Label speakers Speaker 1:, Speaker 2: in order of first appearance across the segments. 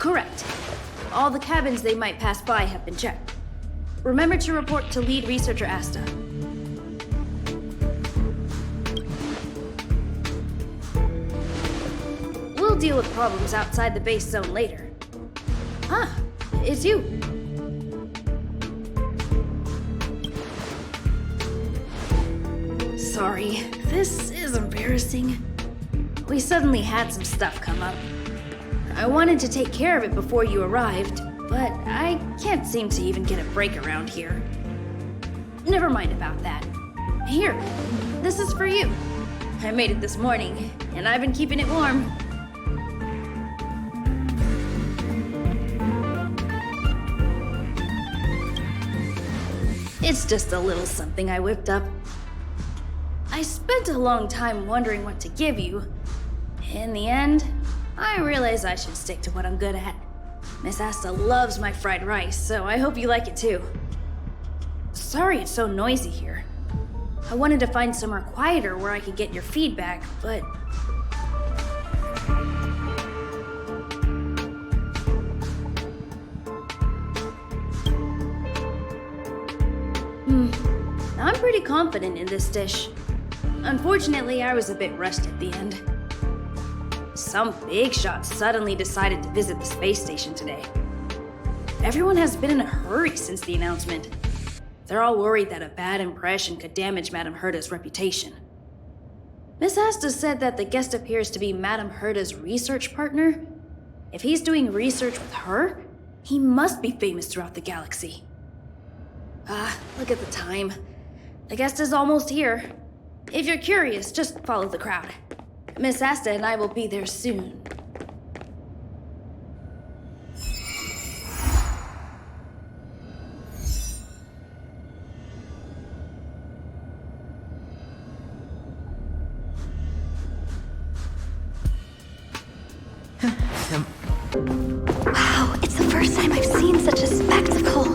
Speaker 1: Correct. All the cabins they might pass by have been checked. Remember to report to lead researcher Asta. We'll deal with problems outside the base zone later. Ah, it's you. Sorry, this is embarrassing. We suddenly had some stuff come up. I wanted to take care of it before you arrived, but I can't seem to even get a break around here. Never mind about that. Here, this is for you. I made it this morning, and I've been keeping it warm. It's just a little something I whipped up. I spent a long time wondering what to give you. In the end, I realized I should stick to what I'm good at. Miss Asta loves my fried rice, so I hope you like it too. Sorry it's so noisy here. I wanted to find somewhere quieter where I could get your feedback, but... I'm pretty confident in this dish. Unfortunately, I was a bit rushed at the end. Some big shot suddenly decided to visit the space station today. Everyone has been in a hurry since the announcement. They're all worried that a bad impression could damage Madame Herta's reputation. Miss Asta said that the guest appears to be Madame Herta's research partner. If he's doing research with her, he must be famous throughout the galaxy. Look at the time. The guest is almost here. If you're curious, just follow the crowd. Miss Asta and I will be there soon.
Speaker 2: Wow, it's the first time I've seen such a spectacle.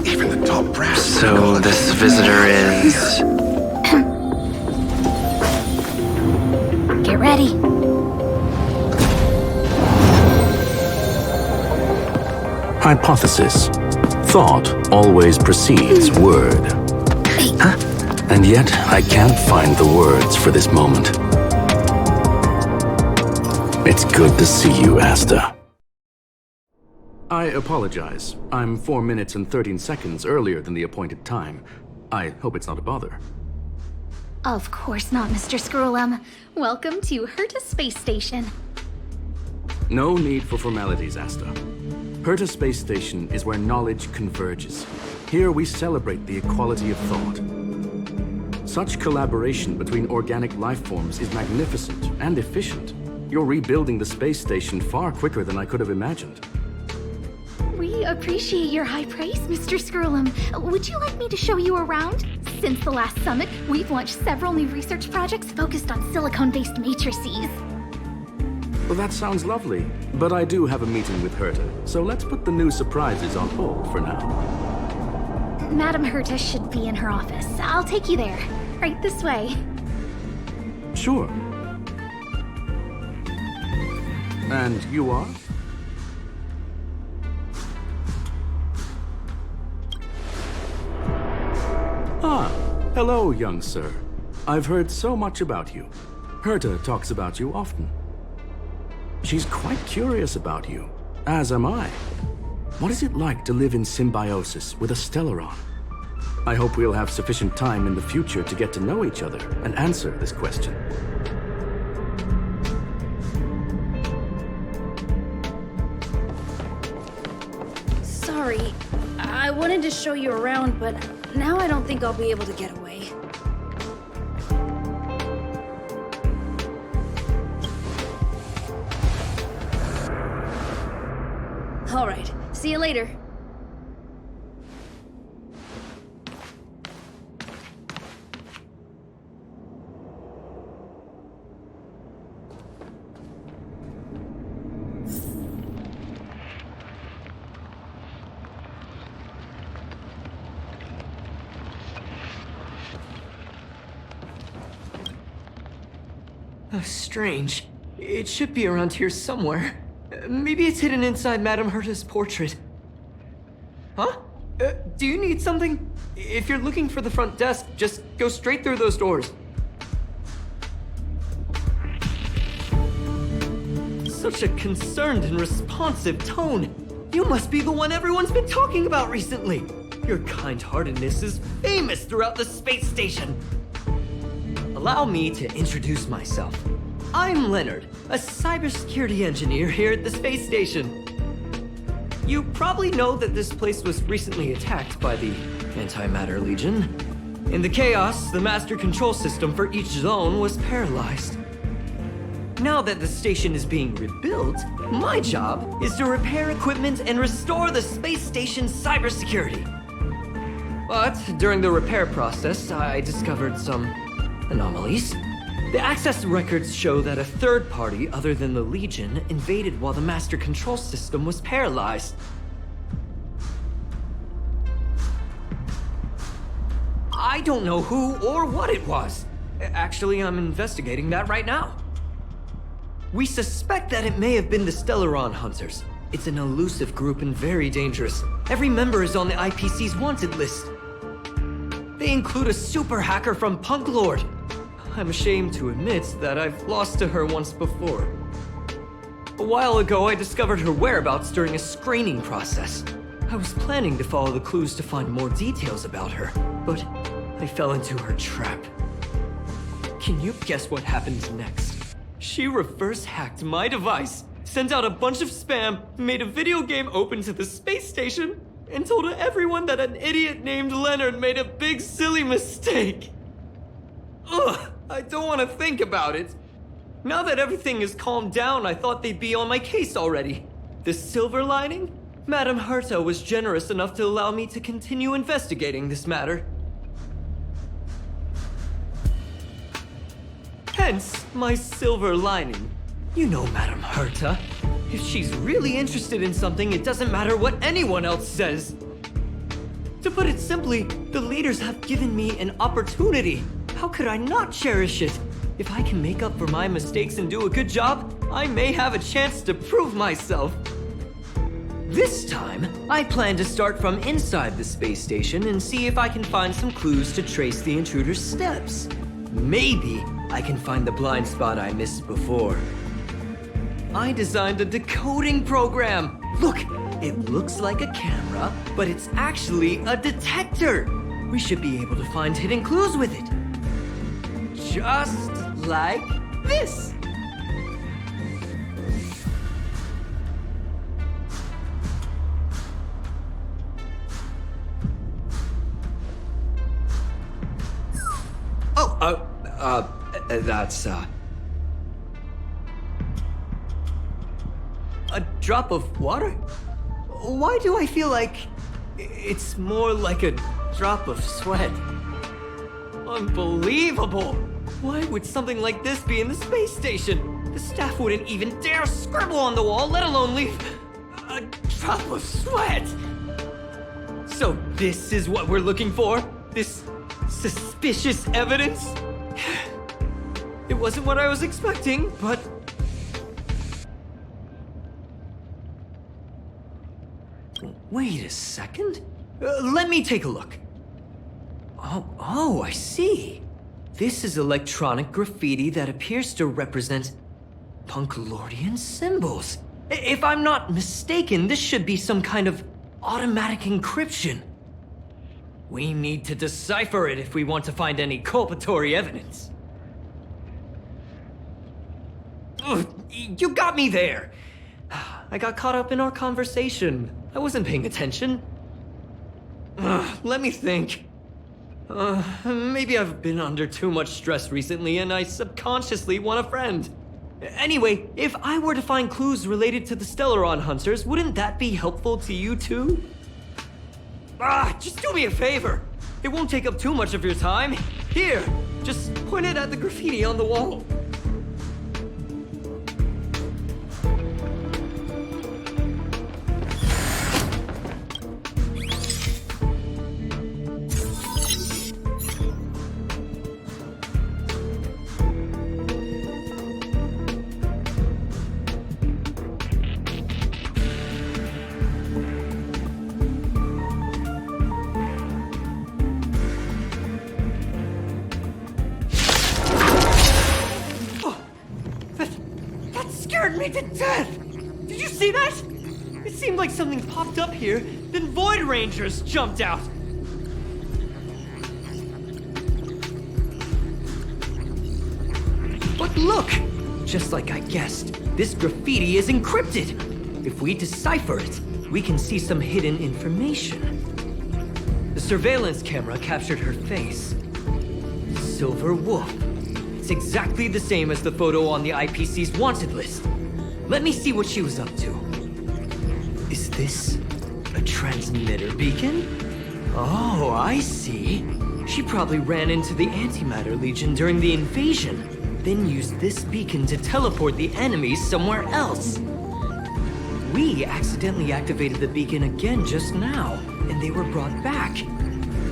Speaker 3: Even the top brass.
Speaker 4: So this visitor is...
Speaker 2: Get ready.
Speaker 5: Hypothesis. Thought always precedes word.
Speaker 2: Huh?
Speaker 5: And yet, I can't find the words for this moment. It's good to see you, Asta. I apologize. I'm 4 minutes and 13 seconds earlier than the appointed time. I hope it's not a bother.
Speaker 2: Of course not, Mr. Screwllum. Welcome to Herta Space Station.
Speaker 5: No need for formalities, Asta. Herta Space Station is where knowledge converges. Here we celebrate the equality of thought. Such collaboration between organic life forms is magnificent and efficient. You're rebuilding the space station far quicker than I could have imagined.
Speaker 2: We appreciate your high praise, Mr. Screwllum. Would you like me to show you around? Since the last summit, we've launched several new research projects focused on silicone-based matrices.
Speaker 5: Well, that sounds lovely, but I do have a meeting with Herta, so let's put the new surprises on hold for now.
Speaker 2: Madame Herta should be in her office. I'll take you there. Right this way.
Speaker 5: Sure. And you are? Ah, hello, young sir. I've heard so much about you. Herta talks about you often. She's quite curious about you, as am I. What is it like to live in symbiosis with a Stellaron? I hope we'll have sufficient time in the future to get to know each other and answer this question.
Speaker 1: Sorry, I wanted to show you around, but now I don't think I'll be able to get away. All right, see you later.
Speaker 6: Oh, strange. It should be around here somewhere. Maybe it's hidden inside Madame Herta's portrait. Huh? Do you need something? If you're looking for the front desk, just go straight through those doors. Such a concerned and responsive tone. You must be the one everyone's been talking about recently. Your kind-heartedness is famous throughout the space station. Allow me to introduce myself. I'm Leonard, a cybersecurity engineer here at the space station. You probably know that this place was recently attacked by the Antimatter Legion. In the chaos, the master control system for each zone was paralyzed. Now that the station is being rebuilt, my job is to repair equipment and restore the space station's cybersecurity. But during the repair process, I discovered some anomalies. The access records show that a third party other than the Legion invaded while the master control system was paralyzed. I don't know who or what it was. Actually, I'm investigating that right now. We suspect that it may have been the Stellaron Hunters. It's an elusive group and very dangerous. Every member is on the IPC's wanted list. They include a super hacker from Punklorde. I'm ashamed to admit that I've lost to her once before. A while ago, I discovered her whereabouts during a screening process. I was planning to follow the clues to find more details about her, but I fell into her trap. Can you guess what happened next? She reverse hacked my device, sent out a bunch of spam, made a video game open to the space station, and told everyone that an idiot named Leonard made a big silly mistake. Ugh, I don't want to think about it. Now that everything is calmed down, I thought they'd be on my case already. The silver lining? Madame Herta was generous enough to allow me to continue investigating this matter. Hence, my silver lining. You know Madame Herta. If she's really interested in something, it doesn't matter what anyone else says. To put it simply, the leaders have given me an opportunity. How could I not cherish it? If I can make up for my mistakes and do a good job, I may have a chance to prove myself. This time, I plan to start from inside the space station and see if I can find some clues to trace the intruder's steps. Maybe I can find the blind spot I missed before. I designed a decoding program. Look, it looks like a camera, but it's actually a detector. We should be able to find hidden clues with it. Just like this. That's, a drop of water? Why do I feel like it's more like a drop of sweat? Unbelievable! Why would something like this be in the space station? The staff wouldn't even dare scribble on the wall, let alone leave a drop of sweat! So this is what we're looking for? This suspicious evidence? It wasn't what I was expecting, but... Wait a second. Let me take a look. Oh, I see. This is electronic graffiti that appears to represent Punklordian symbols. If I'm not mistaken, this should be some kind of automatic encryption. We need to decipher it if we want to find any culpatory evidence. Ugh, you got me there! I got caught up in our conversation. I wasn't paying attention. Let me think. Maybe I've been under too much stress recently and I subconsciously want a friend. Anyway, if I were to find clues related to the Stellaron Hunters, wouldn't that be helpful to you too? Just do me a favor. It won't take up too much of your time. Here, just point it at the graffiti on the wall. scared me to death! Did you see that? It seemed like something popped up here, then Void Rangers jumped out. But look! Just like I guessed, this graffiti is encrypted. If we decipher it, we can see some hidden information. The surveillance camera captured her face. Silver Wolf. It's exactly the same as the photo on the IPC's wanted list. Let me see what she was up to. Is this a transmitter beacon? Oh, I see. She probably ran into the Antimatter Legion during the invasion, then used this beacon to teleport the enemies somewhere else. We accidentally activated the beacon again just now, and they were brought back.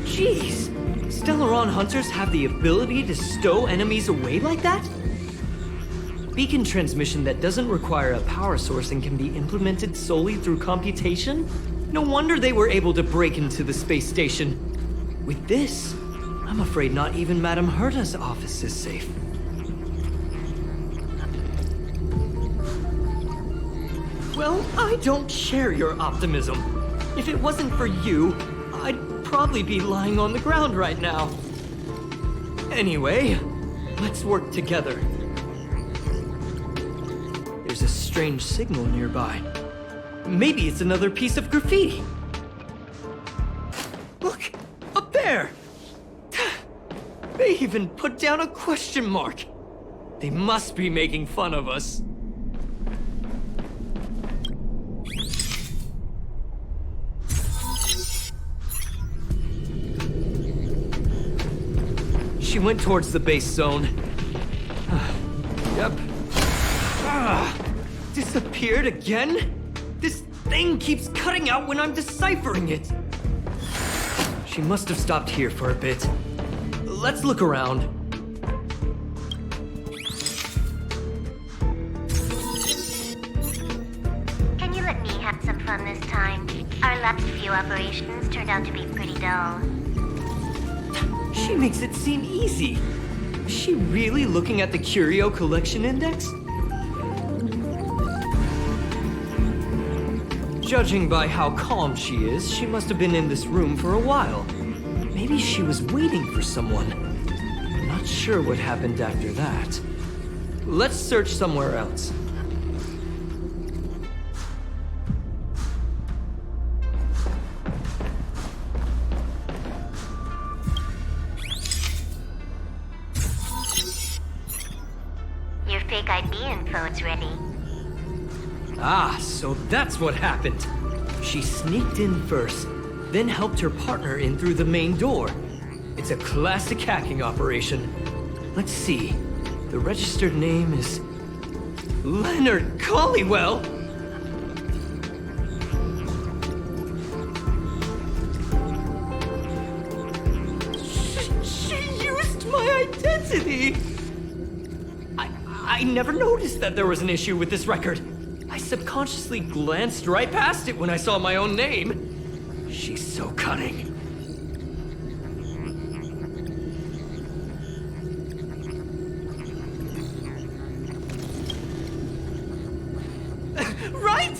Speaker 6: Jeez, Stellaron Hunters have the ability to stow enemies away like that? Beacon transmission that doesn't require a power source and can be implemented solely through computation? No wonder they were able to break into the space station. With this, I'm afraid not even Madame Herta's office is safe. Well, I don't share your optimism. If it wasn't for you, I'd probably be lying on the ground right now. Anyway, let's work together. There's a strange signal nearby. Maybe it's another piece of graffiti. Look, up there! They even put down a question mark. They must be making fun of us. She went towards the base zone. Yep. Disappeared again? This thing keeps cutting out when I'm deciphering it. She must have stopped here for a bit. Let's look around.
Speaker 7: Can you let me have some fun this time? Our last few operations turned out to be pretty dull.
Speaker 6: She makes it seem easy. Is she really looking at the Curio Collection Index? Judging by how calm she is, she must have been in this room for a while. Maybe she was waiting for someone. I'm not sure what happened after that. Let's search somewhere else.
Speaker 7: Your fake ID info's ready.
Speaker 6: Ah, so that's what happened. She sneaked in first, then helped her partner in through the main door. It's a classic hacking operation. Let's see. The registered name is Leonard Collywell. She used my identity. I never noticed that there was an issue with this record. I subconsciously glanced right past it when I saw my own name. She's so cunning. Right?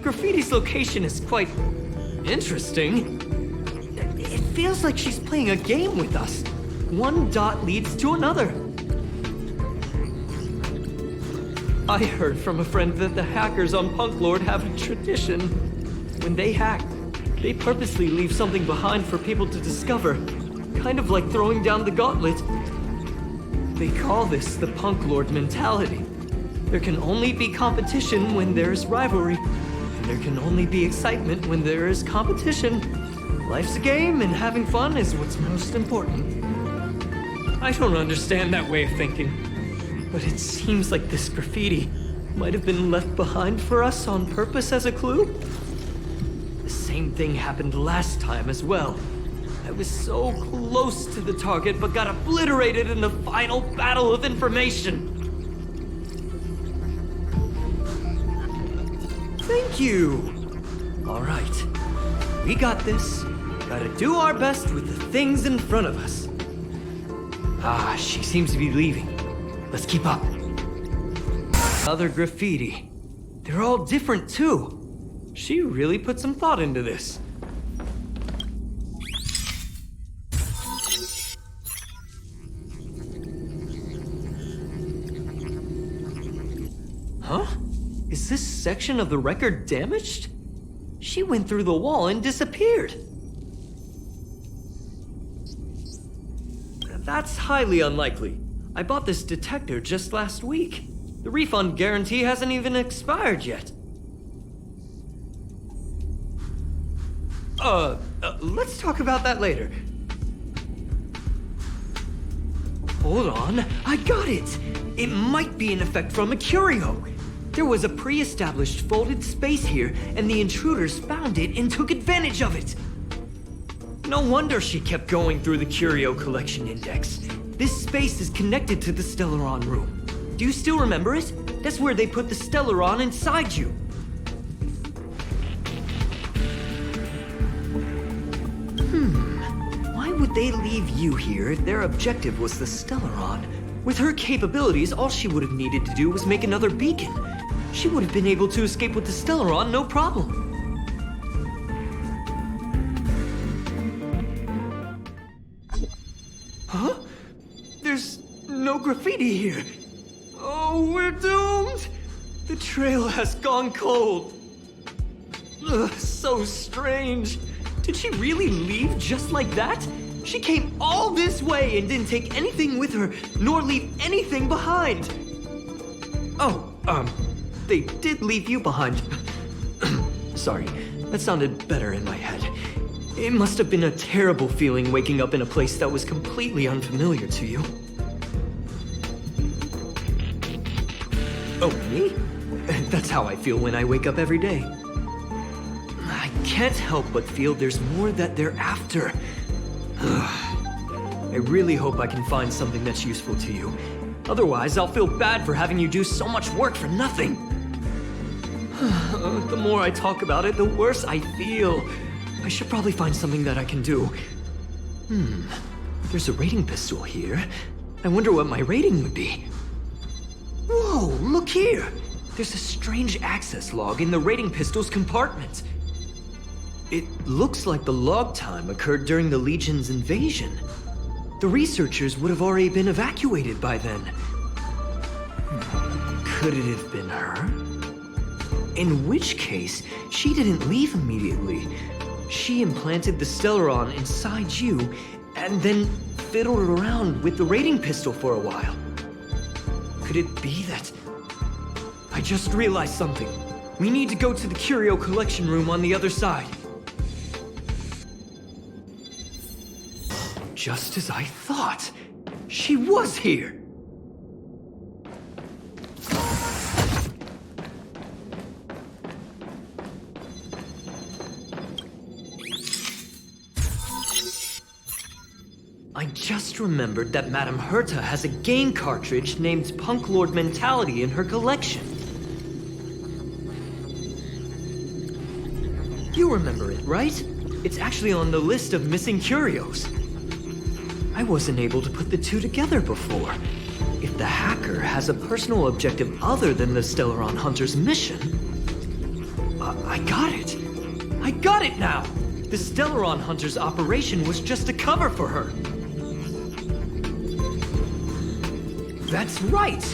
Speaker 6: Graffiti's location is quite interesting. It feels like she's playing a game with us. One dot leads to another. I heard from a friend that the hackers on Punklorde have a tradition. When they hack, they purposely leave something behind for people to discover. Kind of like throwing down the gauntlet. They call this the Punklorde Mentality. There can only be competition when there's rivalry. There can only be excitement when there is competition. Life's a game, and having fun is what's most important. I don't understand that way of thinking, but it seems like this graffiti might have been left behind for us on purpose as a clue. The same thing happened last time as well. I was so close to the target, but got obliterated in the final battle of information. Thank you! Alright. We got this. Gotta do our best with the things in front of us. Ah, she seems to be leaving. Let's keep up. Other graffiti. They're all different too. She really put some thought into this. Huh? Is this section of the record damaged? She went through the wall and disappeared. That's highly unlikely. I bought this detector just last week. The refund guarantee hasn't even expired yet. Let's talk about that later. Hold on, I got it! It might be an effect from a curio. There was a pre-established folded space here, and the intruders found it and took advantage of it. No wonder she kept going through the curio collection index. This space is connected to the Stellaron room. Do you still remember it? That's where they put the Stellaron inside you. Why would they leave you here if their objective was the Stellaron? With her capabilities, all she would have needed to do was make another beacon. She would have been able to escape with the Stellaron, no problem. Huh? There's no graffiti here. Oh, we're doomed! The trail has gone cold. Ugh, so strange. Did she really leave just like that? She came all this way and didn't take anything with her, nor leave anything behind. Oh, they did leave you behind. Sorry, that sounded better in my head. It must have been a terrible feeling waking up in a place that was completely unfamiliar to you. Oh, me? That's how I feel when I wake up every day. I can't help but feel there's more that they're after. I really hope I can find something that's useful to you. Otherwise, I'll feel bad for having you do so much work for nothing. The more I talk about it, the worse I feel. I should probably find something that I can do. There's a rating pistol here. I wonder what my rating would be. Whoa, look here! There's a strange access log in the rating pistol's compartment. It looks like the log time occurred during the Legion's invasion. The researchers would have already been evacuated by then. Could it have been her? In which case, she didn't leave immediately. She implanted the Stellaron inside you, and then fiddled around with the rating pistol for a while. Could it be that... I just realized something. We need to go to the curio collection room on the other side. Just as I thought. She was here! I just remembered that Madame Herta has a game cartridge named Punklorde Mentality in her collection. You remember it, right? It's actually on the list of missing curios. I wasn't able to put the two together before. If the hacker has a personal objective other than the Stellaron Hunters mission... I got it! I got it now! The Stellaron Hunters operation was just a cover for her. That's right!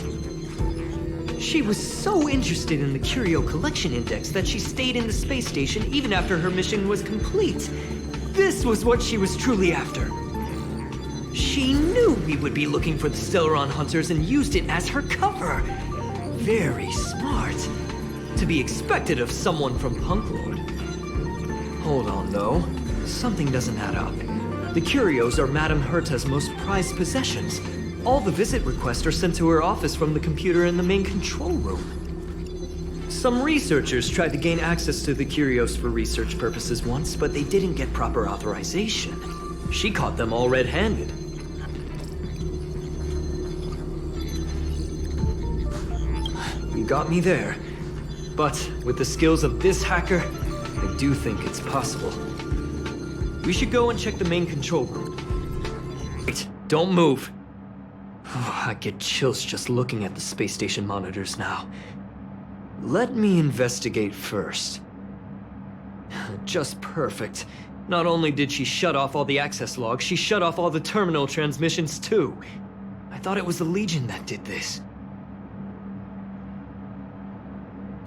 Speaker 6: She was so interested in the Curio Collection Index that she stayed in the space station even after her mission was complete. This was what she was truly after. She knew we would be looking for the Stellaron Hunters and used it as her cover. Very smart. To be expected of someone from Punklorde. Hold on, though. Something doesn't add up. The curios are Madame Herta's most prized possessions. All the visit requests are sent to her office from the computer in the main control room. Some researchers tried to gain access to the curios for research purposes once, but they didn't get proper authorization. She caught them all red-handed. You got me there. But with the skills of this hacker, I do think it's possible. We should go and check the main control room. Wait, don't move. Oh, I get chills just looking at the space station monitors now. Let me investigate first. Just perfect. Not only did she shut off all the access logs, she shut off all the terminal transmissions too. I thought it was the Legion that did this.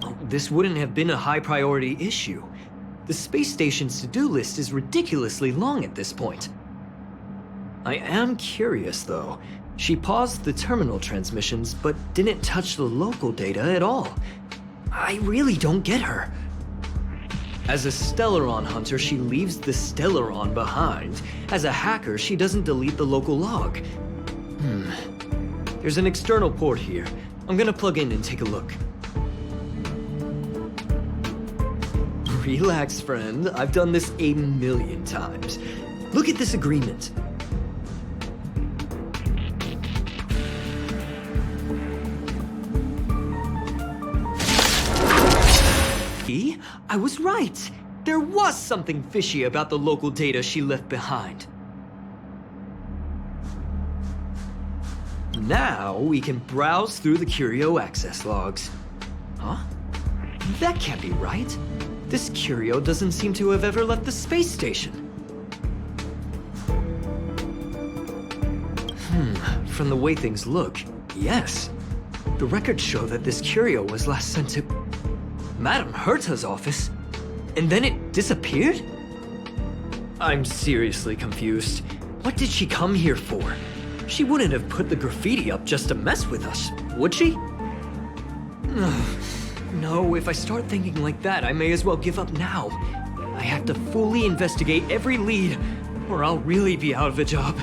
Speaker 6: Oh, this wouldn't have been a high priority issue. The space station's to-do list is ridiculously long at this point. I am curious though. She paused the terminal transmissions, but didn't touch the local data at all. I really don't get her. As a Stellaron Hunter, she leaves the Stellaron behind. As a hacker, she doesn't delete the local log. There's an external port here. I'm gonna plug in and take a look. Relax, friend. I've done this a million times. Look at this agreement. I was right. There was something fishy about the local data she left behind. Now we can browse through the Curio access logs. Huh? That can't be right. This Curio doesn't seem to have ever left the space station. From the way things look, yes. The records show that this Curio was last sent to Madame Herta's office, and then it disappeared? I'm seriously confused. What did she come here for? She wouldn't have put the graffiti up just to mess with us, would she? No, if I start thinking like that, I may as well give up now. I have to fully investigate every lead, or I'll really be out of a job.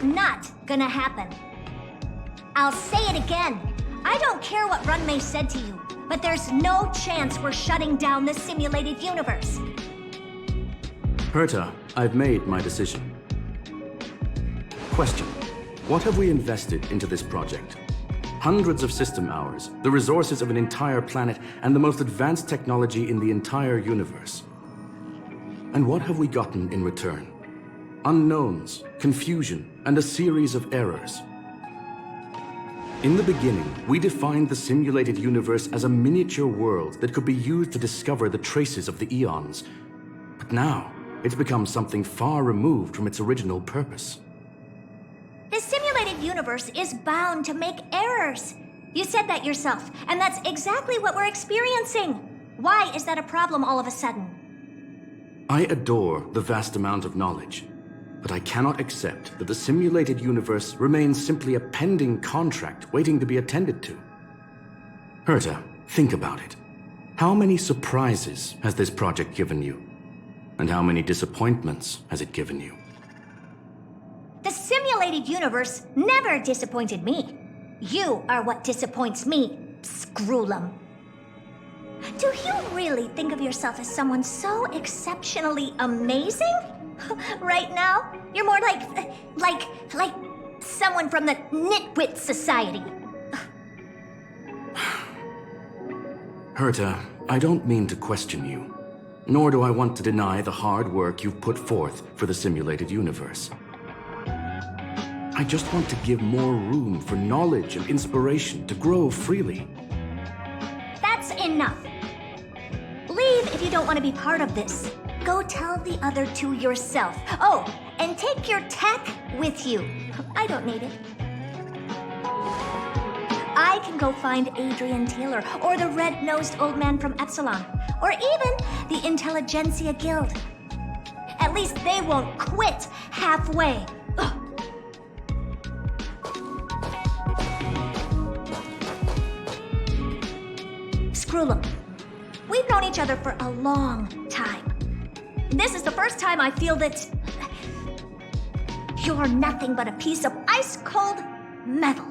Speaker 7: Not gonna happen. I'll say it again. I don't care what Runmei said to you, but there's no chance we're shutting down the simulated universe.
Speaker 5: Herta, I've made my decision. Question: what have we invested into this project? Hundreds of system hours, the resources of an entire planet, and the most advanced technology in the entire universe. And what have we gotten in return? Unknowns, confusion, and a series of errors. In the beginning, we defined the simulated universe as a miniature world that could be used to discover the traces of the eons. But now, it's become something far removed from its original purpose.
Speaker 7: The simulated universe is bound to make errors. You said that yourself, and that's exactly what we're experiencing. Why is that a problem all of a sudden?
Speaker 5: I adore the vast amount of knowledge, but I cannot accept that the simulated universe remains simply a pending contract waiting to be attended to. Herta, think about it. How many surprises has this project given you? And how many disappointments has it given you?
Speaker 7: The simulated universe never disappointed me. You are what disappoints me, Screwllum. Do you really think of yourself as someone so exceptionally amazing? Right now, you're more like someone from the Nitwit Society.
Speaker 5: Herta, I don't mean to question you, nor do I want to deny the hard work you've put forth for the simulated universe. I just want to give more room for knowledge and inspiration to grow freely.
Speaker 7: That's enough. Leave if you don't want to be part of this. Go tell the other two yourself. Oh, and take your tech with you. I don't need it. I can go find Adrian Taylor, or the red-nosed old man from Epsilon, or even the Intelligentsia Guild. At least they won't quit halfway. Ugh. Screwllum. We've known each other for a long time. This is the first time I feel that you're nothing but a piece of ice-cold metal.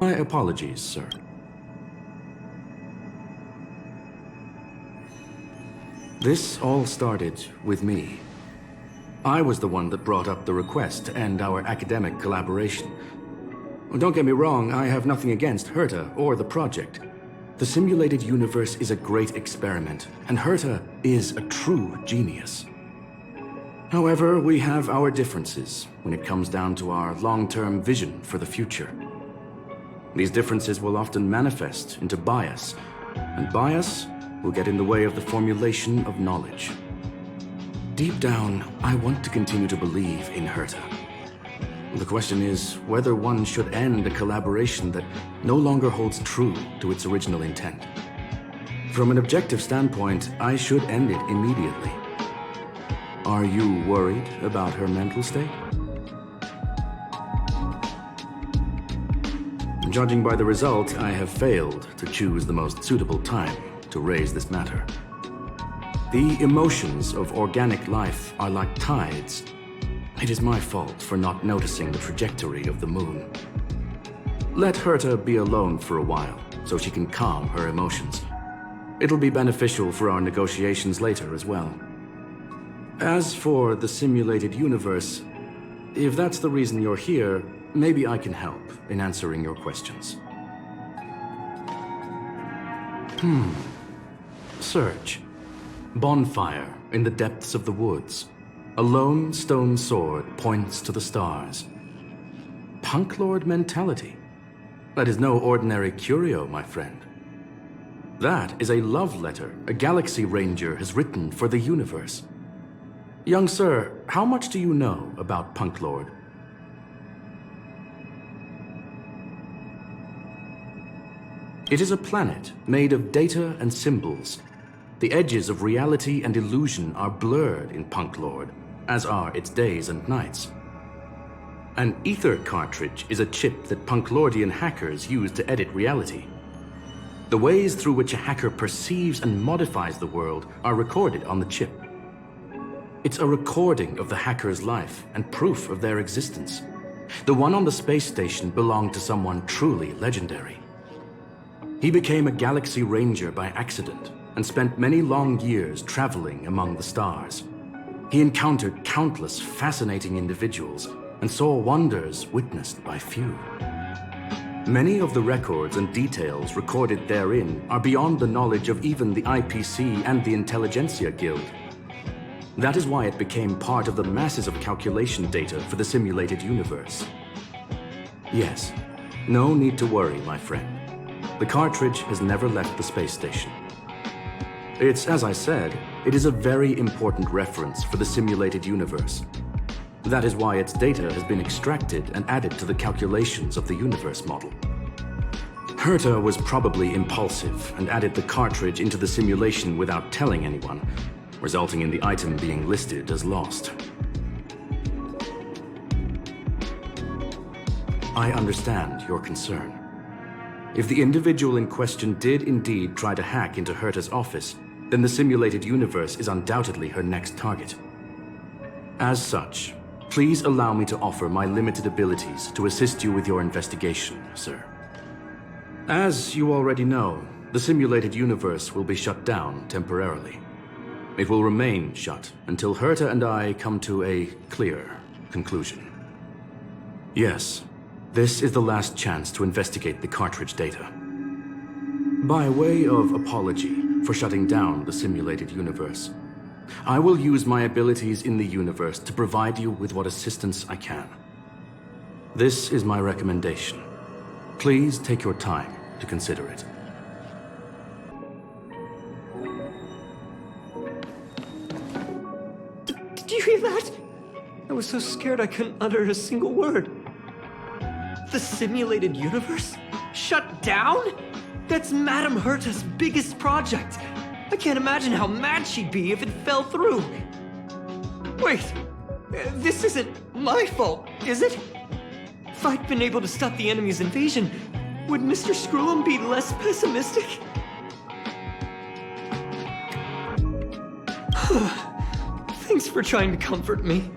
Speaker 5: My apologies, sir. This all started with me. I was the one that brought up the request to end our academic collaboration. Don't get me wrong, I have nothing against Herta or the project. The simulated universe is a great experiment, and Herta is a true genius. However, we have our differences when it comes down to our long-term vision for the future. These differences will often manifest into bias, and bias will get in the way of the formulation of knowledge. Deep down, I want to continue to believe in Herta. The question is whether one should end a collaboration that no longer holds true to its original intent. From an objective standpoint, I should end it immediately. Are you worried about her mental state? Judging by the result, I have failed to choose the most suitable time to raise this matter. The emotions of organic life are like tides. It is my fault for not noticing the trajectory of the moon. Let Herta be alone for a while, so she can calm her emotions. It'll be beneficial for our negotiations later as well. As for the simulated universe, if that's the reason you're here, maybe I can help in answering your questions. Search. Bonfire in the depths of the woods. A lone stone sword points to the stars. Punklorde Mentality. That is no ordinary curio, my friend. That is a love letter a Galaxy Ranger has written for the universe. Young sir, how much do you know about Punklorde? It is a planet made of data and symbols. The edges of reality and illusion are blurred in Punklorde, as are its days and nights. An ether cartridge is a chip that Punklordian hackers use to edit reality. The ways through which a hacker perceives and modifies the world are recorded on the chip. It's a recording of the hacker's life and proof of their existence. The one on the space station belonged to someone truly legendary. He became a Galaxy Ranger by accident and spent many long years traveling among the stars. He encountered countless fascinating individuals and saw wonders witnessed by few. Many of the records and details recorded therein are beyond the knowledge of even the IPC and the Intelligentsia Guild. That is why it became part of the masses of calculation data for the simulated universe. Yes, no need to worry, my friend. The cartridge has never left the space station. It's, as I said, it is a very important reference for the simulated universe. That is why its data has been extracted and added to the calculations of the universe model. Herta was probably impulsive and added the cartridge into the simulation without telling anyone, resulting in the item being listed as lost. I understand your concern. If the individual in question did indeed try to hack into Herta's office, then the simulated universe is undoubtedly her next target. As such, please allow me to offer my limited abilities to assist you with your investigation, sir. As you already know, the simulated universe will be shut down temporarily. It will remain shut until Herta and I come to a clear conclusion. Yes, this is the last chance to investigate the cartridge data. By way of apology for shutting down the simulated universe, I will use my abilities in the universe to provide you with what assistance I can. This is my recommendation. Please take your time to consider it.
Speaker 6: Did you hear that? I was so scared I couldn't utter a single word. The simulated universe? Shut down? That's Madame Herta's biggest project. I can't imagine how mad she'd be if it fell through. Wait, this isn't my fault, is it? If I'd been able to stop the enemy's invasion, would Mr. Screwllum be less pessimistic? Thanks for trying to comfort me.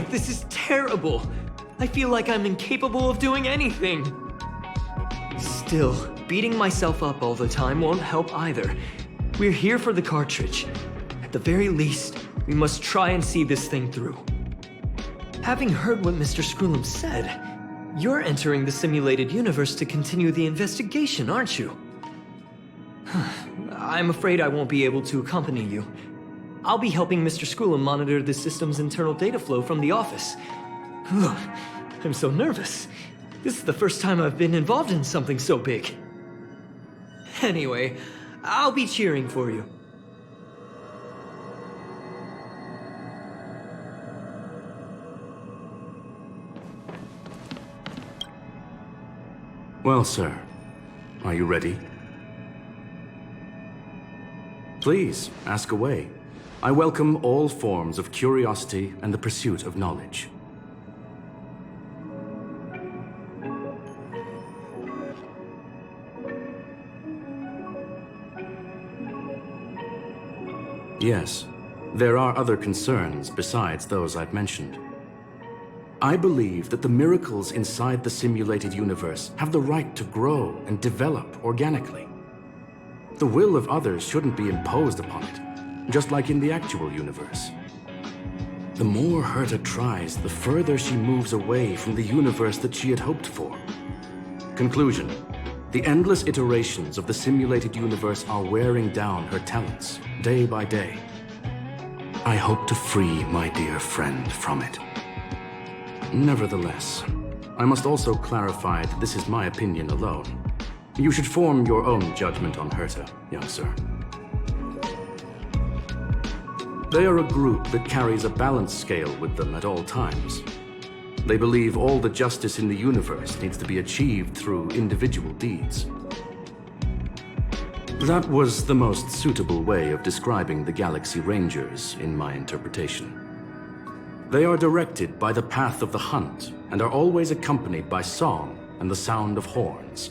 Speaker 6: This is terrible. I feel like I'm incapable of doing anything. Still, beating myself up all the time won't help either. We're here for the cartridge. At the very least, we must try and see this thing through. Having heard what Mr. Screwllum said, you're entering the simulated universe to continue the investigation, aren't you? I'm afraid I won't be able to accompany you. I'll be helping Mr. Screwllum monitor the system's internal data flow from the office. I'm so nervous. This is the first time I've been involved in something so big. Anyway, I'll be cheering for you.
Speaker 5: Well, sir, are you ready? Please, ask away. I welcome all forms of curiosity and the pursuit of knowledge. Yes, there are other concerns besides those I've mentioned. I believe that the miracles inside the simulated universe have the right to grow and develop organically. The will of others shouldn't be imposed upon it, just like in the actual universe. The more Herta tries, the further she moves away from the universe that she had hoped for. Conclusion: the endless iterations of the simulated universe are wearing down her talents, day by day. I hope to free my dear friend from it. Nevertheless, I must also clarify that this is my opinion alone. You should form your own judgment on Herta, young sir. They are a group that carries a balance scale with them at all times. They believe all the justice in the universe needs to be achieved through individual deeds. That was the most suitable way of describing the Galaxy Rangers, in my interpretation. They are directed by the path of the hunt and are always accompanied by song and the sound of horns.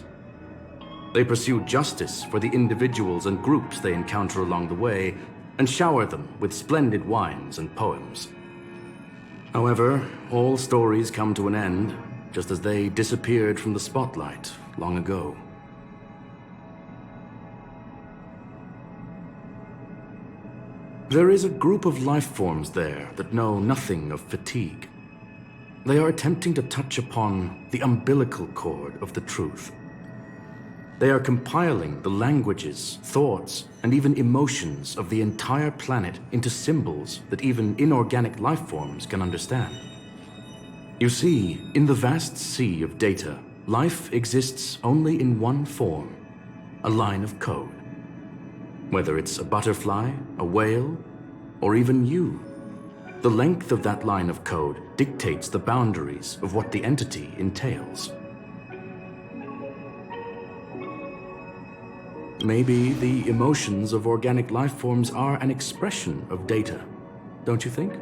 Speaker 5: They pursue justice for the individuals and groups they encounter along the way and shower them with splendid wines and poems. However, all stories come to an end, just as they disappeared from the spotlight long ago. There is a group of life forms there that know nothing of fatigue. They are attempting to touch upon the umbilical cord of the truth. They are compiling the languages, thoughts, and even emotions of the entire planet into symbols that even inorganic life forms can understand. You see, in the vast sea of data, life exists only in one form: a line of code. Whether it's a butterfly, a whale, or even you, the length of that line of code dictates the boundaries of what the entity entails. Maybe the emotions of organic life forms are an expression of data, don't you think?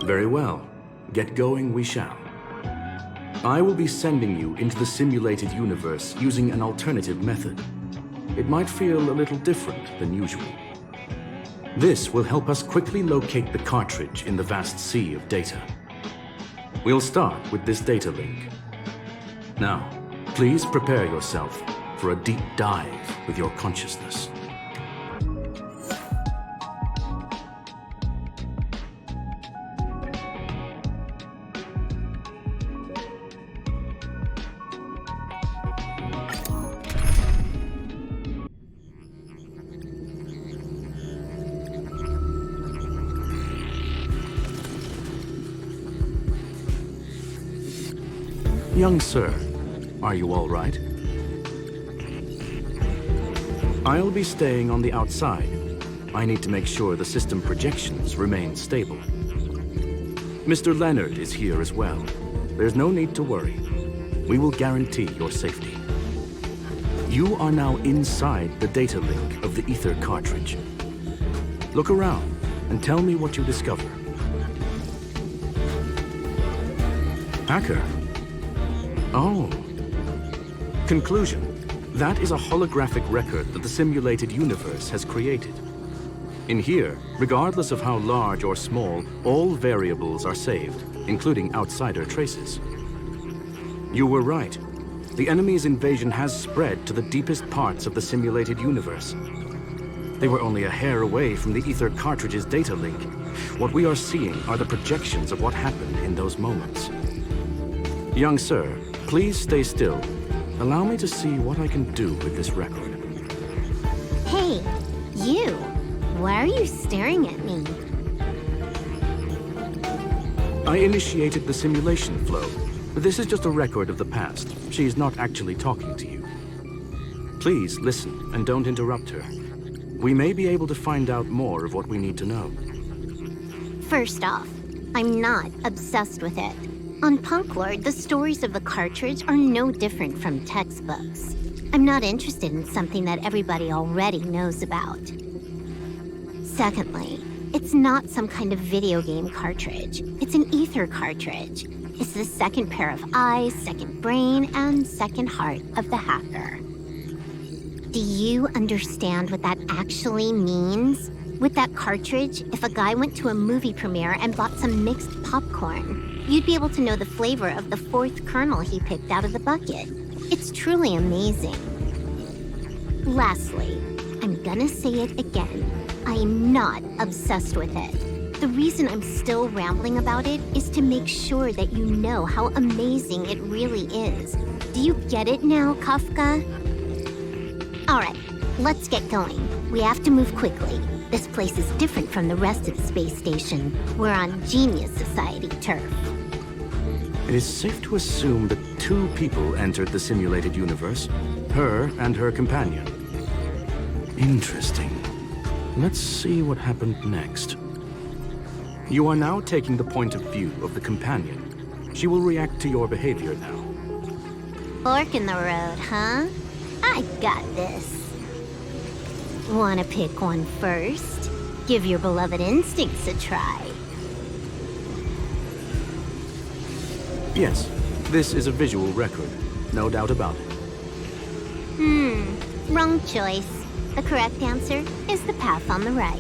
Speaker 5: Very well. Get going we shall. I will be sending you into the simulated universe using an alternative method. It might feel a little different than usual. This will help us quickly locate the cartridge in the vast sea of data. We'll start with this data link. Now, please prepare yourself for a deep dive with your consciousness. Young sir, are you all right? I'll be staying on the outside. I need to make sure the system projections remain stable. Mr. Leonard is here as well. There's no need to worry. We will guarantee your safety. You are now inside the data link of the ether cartridge. Look around and tell me what you discover. Hacker? Oh. Conclusion. That is a holographic record that the simulated universe has created. In here, regardless of how large or small, all variables are saved, including outsider traces. You were right. The enemy's invasion has spread to the deepest parts of the simulated universe. They were only a hair away from the Ether cartridge's data link. What we are seeing are the projections of what happened in those moments. Young sir, please stay still. Allow me to see what I can do with this record.
Speaker 8: Hey, you. Why are you staring at me?
Speaker 5: I initiated the simulation flow. This is just a record of the past. She's not actually talking to you. Please listen and don't interrupt her. We may be able to find out more of what we need to know.
Speaker 8: First off, I'm not obsessed with it. On Punklorde, the stories of the cartridge are no different from textbooks. I'm not interested in something that everybody already knows about. Secondly, it's not some kind of video game cartridge. It's an ether cartridge. It's the second pair of eyes, second brain, and second heart of the hacker. Do you understand what that actually means? With that cartridge, if a guy went to a movie premiere and bought some mixed popcorn, you'd be able to know the flavor of the fourth kernel he picked out of the bucket. It's truly amazing. Lastly, I'm gonna say it again. I am not obsessed with it. The reason I'm still rambling about it is to make sure that you know how amazing it really is. Do you get it now, Kafka? Alright, let's get going. We have to move quickly. This place is different from the rest of the space station. We're on Genius Society turf.
Speaker 5: It is safe to assume that 2 people entered the simulated universe, her and her companion. Interesting. Let's see what happened next. You are now taking the point of view of the companion. She will react to your behavior now.
Speaker 8: Fork in the road, huh? I got this. Wanna pick one first? Give your beloved instincts a try.
Speaker 5: Yes, this is a visual record. No doubt about it.
Speaker 8: Wrong choice. The correct answer is the path on the right.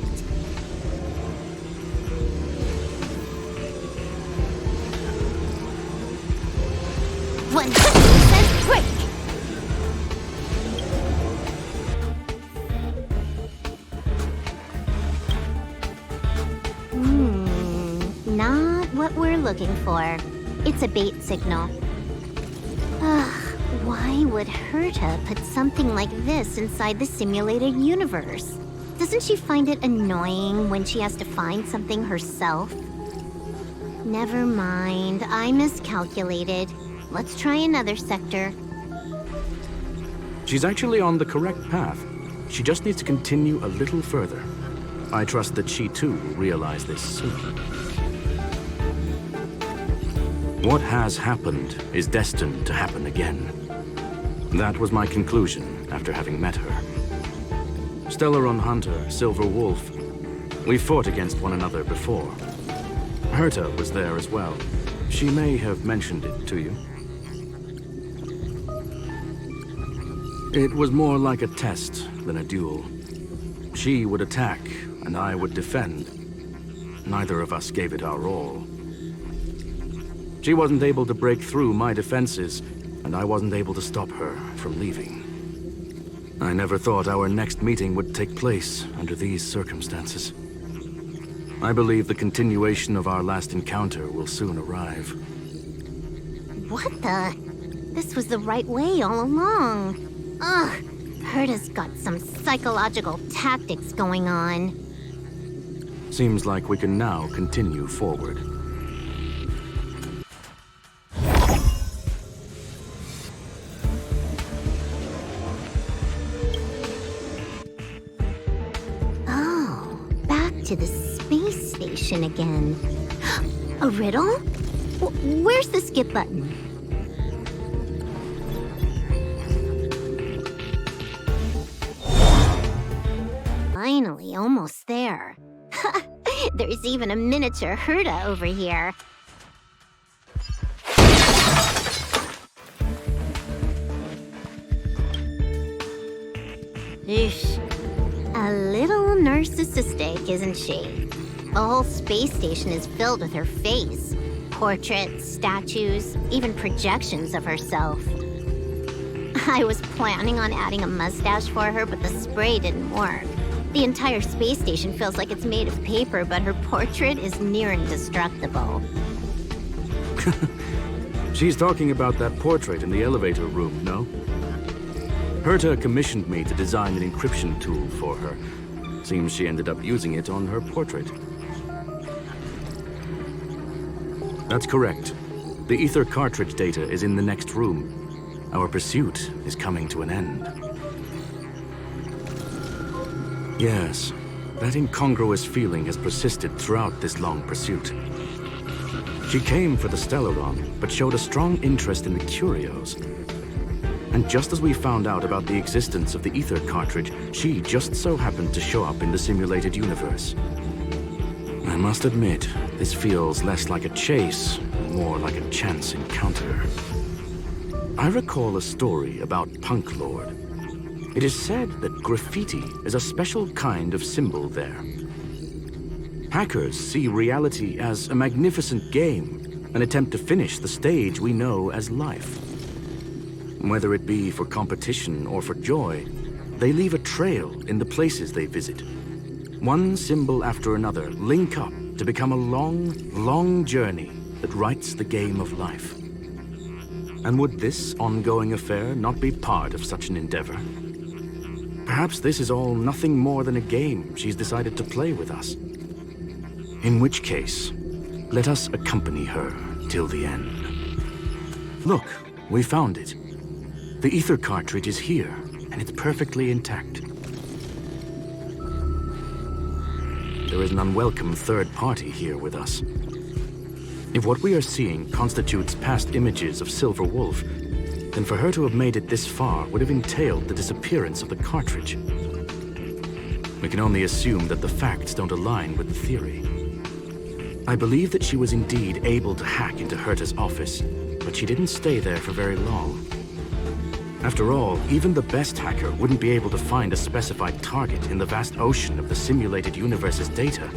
Speaker 8: One says break! Not what we're looking for. It's a bait signal. Ugh, why would Herta put something like this inside the simulated universe? Doesn't she find it annoying when she has to find something herself? Never mind, I miscalculated. Let's try another sector.
Speaker 5: She's actually on the correct path. She just needs to continue a little further. I trust that she too will realize this soon. What has happened is destined to happen again. That was my conclusion after having met her. Stellaron Hunter, Silver Wolf. We fought against one another before. Herta was there as well. She may have mentioned it to you. It was more like a test than a duel. She would attack, and I would defend. Neither of us gave it our all. She wasn't able to break through my defenses, and I wasn't able to stop her from leaving. I never thought our next meeting would take place under these circumstances. I believe the continuation of our last encounter will soon arrive.
Speaker 8: What the? This was the right way all along. Ugh, Herta's got some psychological tactics going on.
Speaker 5: Seems like we can now continue forward.
Speaker 8: Oh, back to the space station again. A riddle? Where's the skip button? Finally, almost there. There's even a miniature Herta over here. Eesh. A little narcissistic, isn't she? The whole space station is filled with her face. Portraits, statues, even projections of herself. I was planning on adding a mustache for her, but the spray didn't work. The entire space station feels like it's made of paper, but her portrait is near indestructible.
Speaker 5: She's talking about that portrait in the elevator room, no? Herta commissioned me to design an encryption tool for her. Seems she ended up using it on her portrait. That's correct. The ether cartridge data is in the next room. Our pursuit is coming to an end. Yes, that incongruous feeling has persisted throughout this long pursuit. She came for the Stellaron, but showed a strong interest in the curios. And just as we found out about the existence of the ether cartridge, she just so happened to show up in the simulated universe. I must admit, this feels less like a chase, more like a chance encounter. I recall a story about Punklorde. It is said that graffiti is a special kind of symbol there. Hackers see reality as a magnificent game, an attempt to finish the stage we know as life. Whether it be for competition or for joy, they leave a trail in the places they visit. One symbol after another link up to become a long, long journey that writes the game of life. And would this ongoing affair not be part of such an endeavor? Perhaps this is all nothing more than a game she's decided to play with us. In which case, let us accompany her till the end. Look, we found it. The ether cartridge is here, and it's perfectly intact. There is an unwelcome third party here with us. If what we are seeing constitutes past images of Silver Wolf, then for her to have made it this far would have entailed the disappearance of the cartridge. We can only assume that the facts don't align with the theory. I believe that she was indeed able to hack into Herta's office, but she didn't stay there for very long. After all, even the best hacker wouldn't be able to find a specified target in the vast ocean of the simulated universe's data.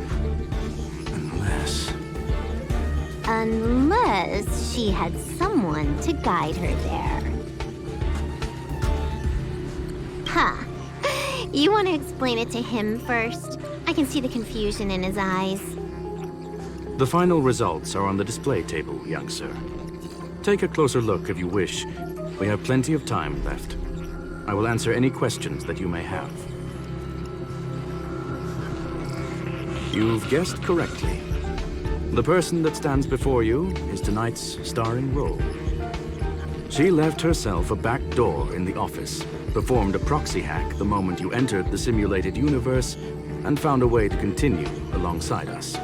Speaker 8: Unless she had someone to guide her there. Huh. You want to explain it to him first? I can see the confusion in his eyes.
Speaker 5: The final results are on the display table, young sir. Take a closer look if you wish. We have plenty of time left. I will answer any questions that you may have. You've guessed correctly. The person that stands before you is tonight's starring role. She left herself a back door in the office, performed a proxy hack the moment you entered the simulated universe, and found a way to continue alongside us.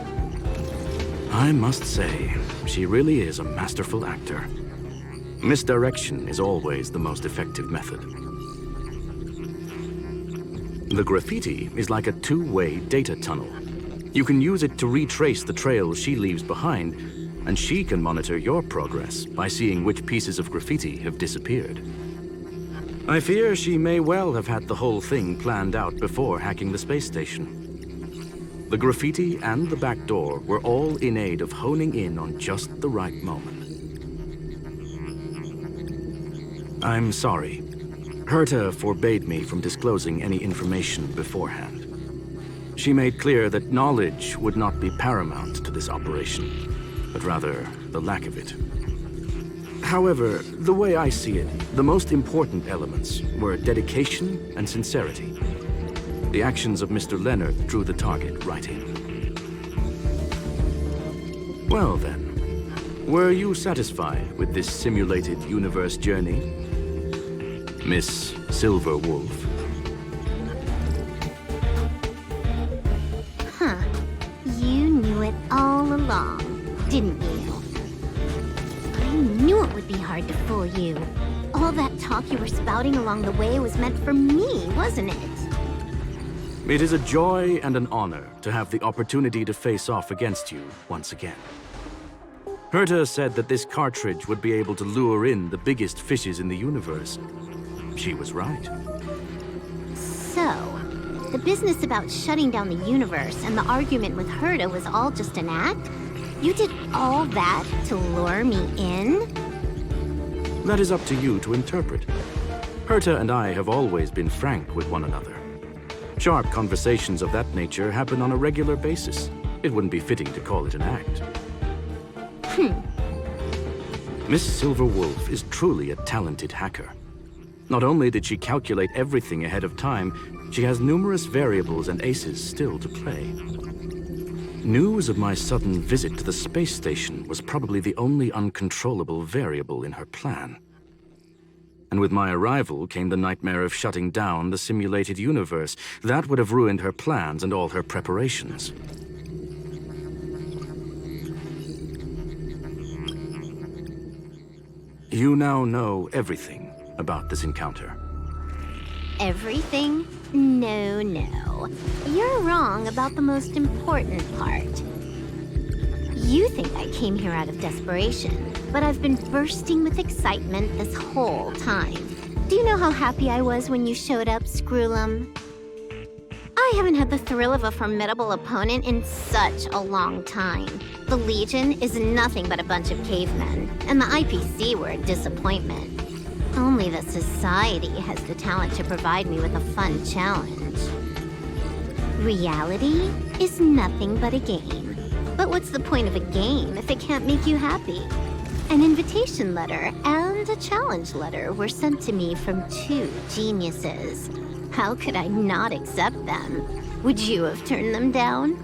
Speaker 5: I must say, she really is a masterful actor. Misdirection is always the most effective method. The graffiti is like a two-way data tunnel. You can use it to retrace the trail she leaves behind, and she can monitor your progress by seeing which pieces of graffiti have disappeared. I fear she may well have had the whole thing planned out before hacking the space station. The graffiti and the back door were all in aid of honing in on just the right moment. I'm sorry. Herta forbade me from disclosing any information beforehand. She made clear that knowledge would not be paramount to this operation, but rather the lack of it. However, the way I see it, the most important elements were dedication and sincerity. The actions of Mr. Leonard drew the target right in. Well then, were you satisfied with this simulated universe journey, Miss Silver Wolf?
Speaker 8: All along, didn't you? I knew it would be hard to fool you. All that talk you were spouting along the way was meant for me, wasn't it?
Speaker 5: It is a joy and an honor to have the opportunity to face off against you once again. Herta said that this cartridge would be able to lure in the biggest fishes in the universe. She was right.
Speaker 8: So, the business about shutting down the universe and the argument with Herta was all just an act? You did all that to lure me in?
Speaker 5: That is up to you to interpret. Herta and I have always been frank with one another. Sharp conversations of that nature happen on a regular basis. It wouldn't be fitting to call it an act. Miss Silver Wolf is truly a talented hacker. Not only did she calculate everything ahead of time, she has numerous variables and aces still to play. News of my sudden visit to the space station was probably the only uncontrollable variable in her plan. And with my arrival came the nightmare of shutting down the simulated universe. That would have ruined her plans and all her preparations. You now know everything about this encounter.
Speaker 8: Everything? No. You're wrong about the most important part. You think I came here out of desperation, but I've been bursting with excitement this whole time. Do you know how happy I was when you showed up, Screwllum? I haven't had the thrill of a formidable opponent in such a long time. The Legion is nothing but a bunch of cavemen, and the IPC were a disappointment. Only the Society has the talent to provide me with a fun challenge. Reality is nothing but a game. But what's the point of a game if it can't make you happy? An invitation letter and a challenge letter were sent to me from two geniuses. How could I not accept them? Would you have turned them down?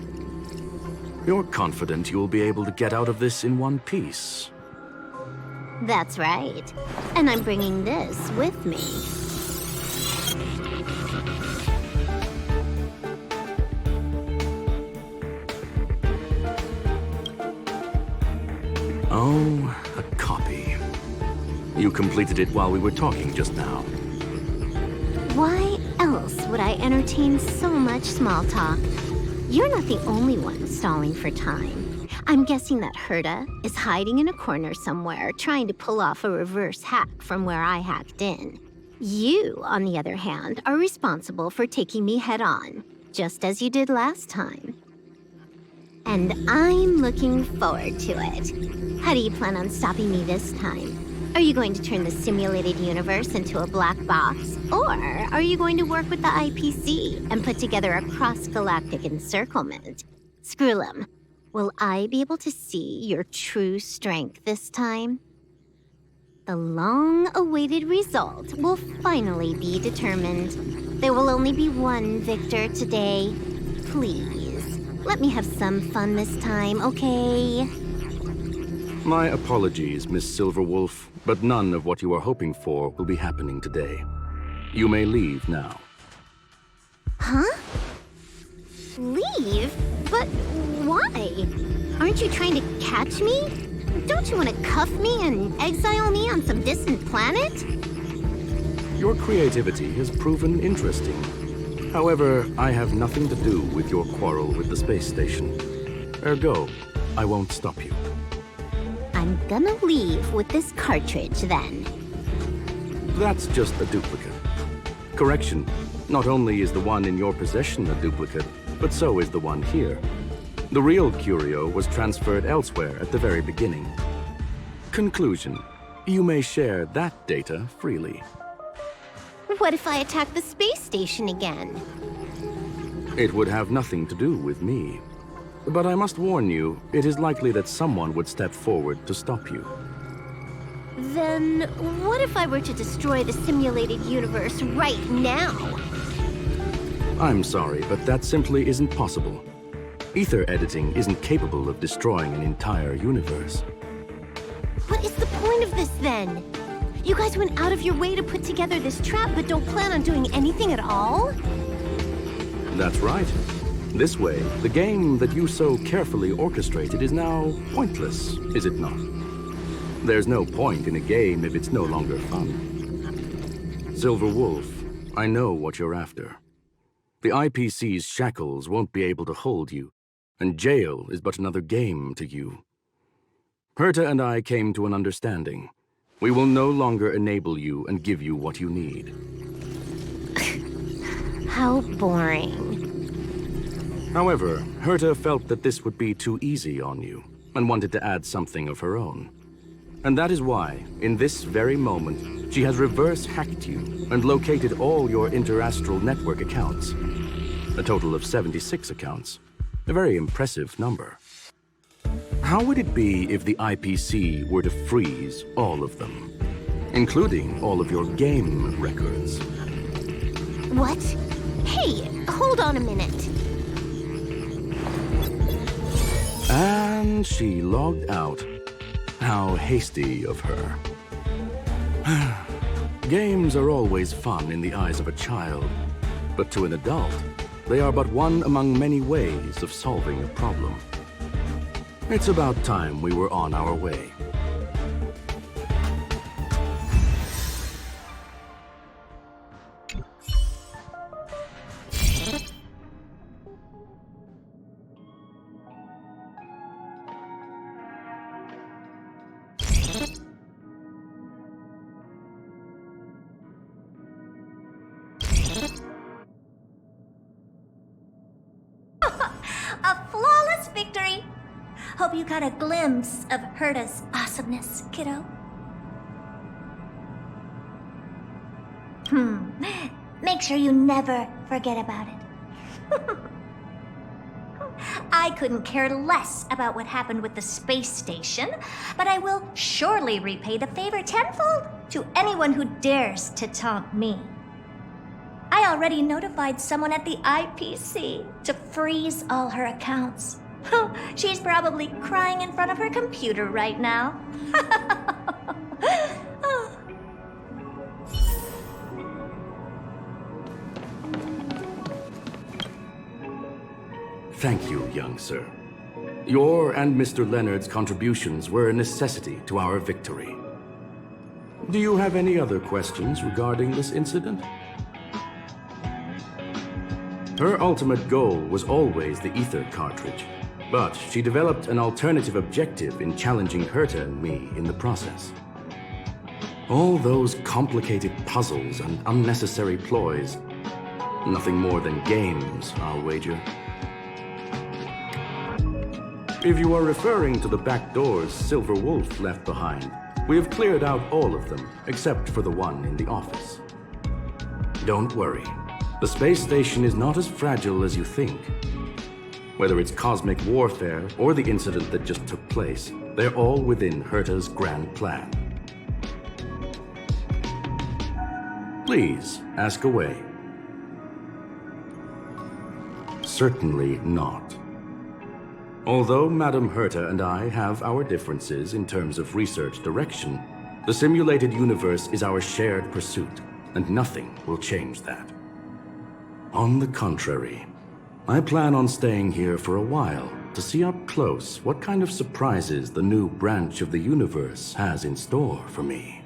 Speaker 5: You're confident you'll be able to get out of this in one piece.
Speaker 8: That's right. And I'm bringing this with me.
Speaker 5: Oh, a copy. You completed it while we were talking just now.
Speaker 8: Why else would I entertain so much small talk? You're not the only one stalling for time. I'm guessing that Herta is hiding in a corner somewhere, trying to pull off a reverse hack from where I hacked in. You, on the other hand, are responsible for taking me head-on, just as you did last time. And I'm looking forward to it. How do you plan on stopping me this time? Are you going to turn the simulated universe into a black box? Or are you going to work with the IPC and put together a cross-galactic encirclement? Screwllum, will I be able to see your true strength this time? The long-awaited result will finally be determined. There will only be one victor today. Please, let me have some fun this time, okay?
Speaker 5: My apologies, Miss Silverwolf, but none of what you are hoping for will be happening today. You may leave now.
Speaker 8: Huh? Leave? But why? Aren't you trying to catch me? Don't you want to cuff me and exile me on some distant planet?
Speaker 5: Your creativity has proven interesting. However, I have nothing to do with your quarrel with the space station. Ergo, I won't stop you.
Speaker 8: I'm gonna leave with this cartridge, then.
Speaker 5: That's just a duplicate. Correction, not only is the one in your possession a duplicate, but so is the one here. The real curio was transferred elsewhere at the very beginning. Conclusion, you may share that data freely.
Speaker 8: What if I attack the space station again?
Speaker 5: It would have nothing to do with me. But I must warn you, it is likely that someone would step forward to stop you.
Speaker 8: Then what if I were to destroy the simulated universe right now?
Speaker 5: I'm sorry, but that simply isn't possible. Ether editing isn't capable of destroying an entire universe.
Speaker 8: What is the point of this, then? You guys went out of your way to put together this trap, but don't plan on doing anything at all?
Speaker 5: That's right. This way, the game that you so carefully orchestrated is now pointless, is it not? There's no point in a game if it's no longer fun. Silver Wolf, I know what you're after. The IPC's shackles won't be able to hold you, and jail is but another game to you. Herta and I came to an understanding. We will no longer enable you and give you what you need.
Speaker 8: How boring.
Speaker 5: However, Herta felt that this would be too easy on you, and wanted to add something of her own. And that is why, in this very moment, she has reverse-hacked you and located all your interastral network accounts. A total of 76 accounts. A very impressive number. How would it be if the IPC were to freeze all of them, including all of your game records?
Speaker 8: What? Hey, hold on a minute.
Speaker 5: And she logged out. How hasty of her. Games are always fun in the eyes of a child, but to an adult, they are but one among many ways of solving a problem. It's about time we were on our way.
Speaker 7: A flawless victory! Hope you got a glimpse of Herta's awesomeness, kiddo. Make sure you never forget about it. I couldn't care less about what happened with the space station, but I will surely repay the favor tenfold to anyone who dares to taunt me. I already notified someone at the IPC to freeze all her accounts. She's probably crying in front of her computer right now.
Speaker 5: Thank you, young sir. Your and Mr. Leonard's contributions were a necessity to our victory. Do you have any other questions regarding this incident? Her ultimate goal was always the ether cartridge, but she developed an alternative objective in challenging Herta and me in the process. All those complicated puzzles and unnecessary ploys, nothing more than games, I'll wager. If you are referring to the back doors Silver Wolf left behind, we have cleared out all of them, except for the one in the office. Don't worry. The space station is not as fragile as you think. Whether it's cosmic warfare or the incident that just took place, they're all within Herta's grand plan. Please, ask away. Certainly not. Although Madame Herta and I have our differences in terms of research direction, the simulated universe is our shared pursuit, and nothing will change that. On the contrary, I plan on staying here for a while to see up close what kind of surprises the new branch of the universe has in store for me.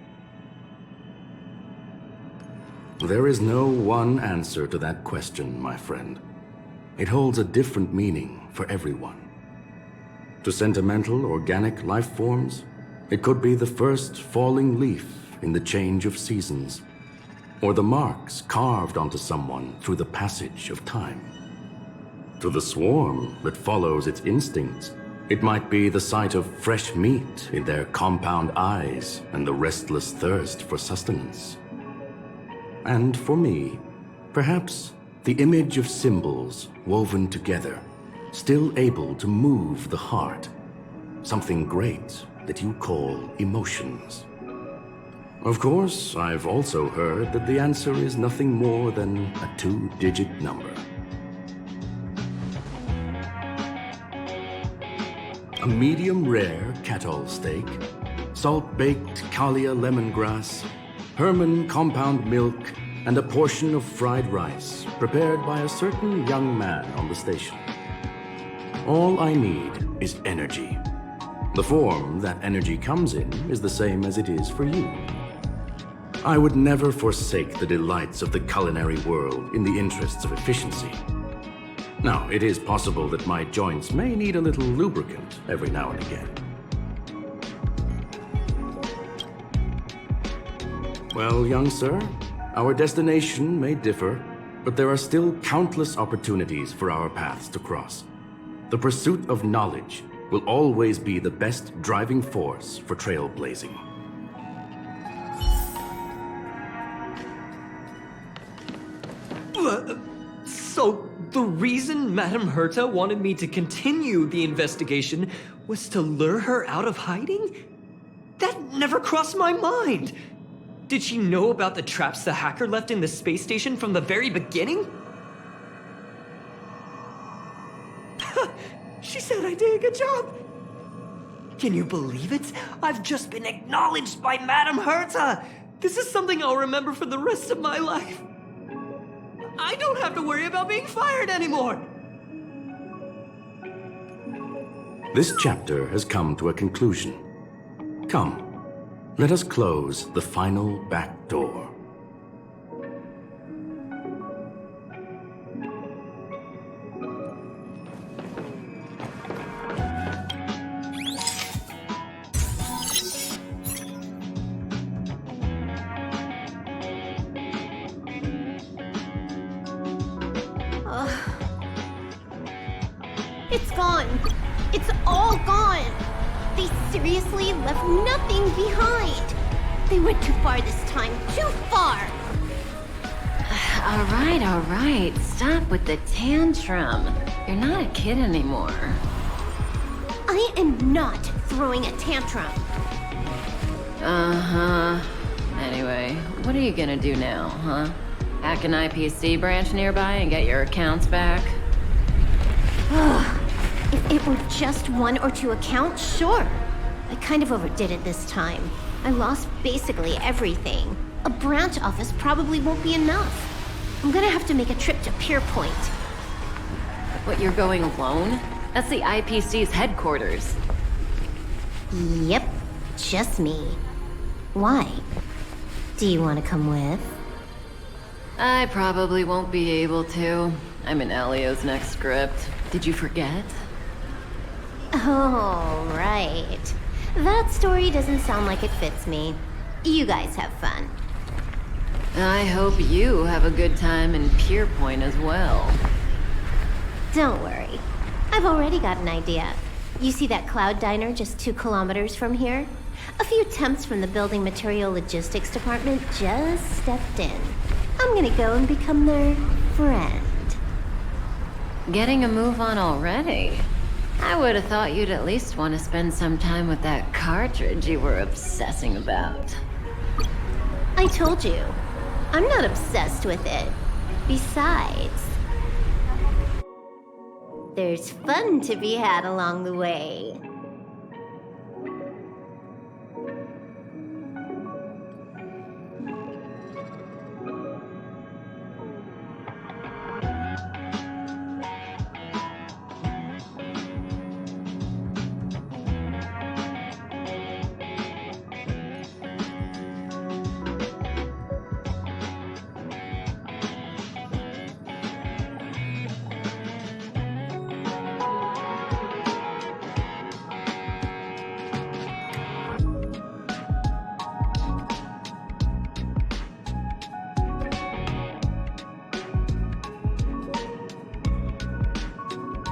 Speaker 5: There is no one answer to that question, my friend. It holds a different meaning for everyone. To sentimental, organic life forms, it could be the first falling leaf in the change of seasons, or the marks carved onto someone through the passage of time. To the swarm that follows its instincts, it might be the sight of fresh meat in their compound eyes and the restless thirst for sustenance. And for me, perhaps the image of symbols woven together, still able to move the heart, something great that you call emotions. Of course, I've also heard that the answer is nothing more than a 2-digit number. A medium rare Catol steak, salt-baked Kalia lemongrass, Herman compound milk, and a portion of fried rice prepared by a certain young man on the station. All I need is energy. The form that energy comes in is the same as it is for you. I would never forsake the delights of the culinary world in the interests of efficiency. Now, it is possible that my joints may need a little lubricant every now and again. Well, young sir, our destination may differ, but there are still countless opportunities for our paths to cross. The pursuit of knowledge will always be the best driving force for trailblazing.
Speaker 6: So, the reason Madame Herta wanted me to continue the investigation was to lure her out of hiding? That never crossed my mind! Did she know about the traps the hacker left in the space station from the very beginning? She said I did a good job! Can you believe it? I've just been acknowledged by Madame Herta! This is something I'll remember for the rest of my life. I don't have to worry about being fired anymore!
Speaker 5: This chapter has come to a conclusion. Come, let us close the final back door.
Speaker 8: It's gone. It's all gone. They seriously left nothing behind. They went too far this time. Too far.
Speaker 9: All right. Stop with the tantrum. You're not a kid anymore.
Speaker 8: I am not throwing a tantrum.
Speaker 9: Uh-huh. Anyway, what are you gonna do now, huh? Hack an IPC branch nearby and get your accounts back?
Speaker 8: If it were just 1 or 2 accounts, sure. I kind of overdid it this time. I lost basically everything. A branch office probably won't be enough. I'm gonna have to make a trip to Pier Point.
Speaker 9: What, you're going alone? That's the IPC's headquarters.
Speaker 8: Yep, just me. Why? Do you want to come with?
Speaker 9: I probably won't be able to. I'm in Elio's next script. Did you forget?
Speaker 8: Oh, right. That story doesn't sound like it fits me. You guys have fun.
Speaker 9: I hope you have a good time in Pier Point as well.
Speaker 8: Don't worry. I've already got an idea. You see that cloud diner just 2 kilometers from here? A few temps from the building material logistics department just stepped in. I'm gonna go and become their friend.
Speaker 9: Getting a move on already? I would have thought you'd at least want to spend some time with that cartridge you were obsessing about.
Speaker 8: I told you. I'm not obsessed with it. Besides, there's fun to be had along the way.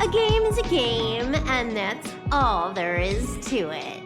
Speaker 8: A game is a game, and that's all there is to it.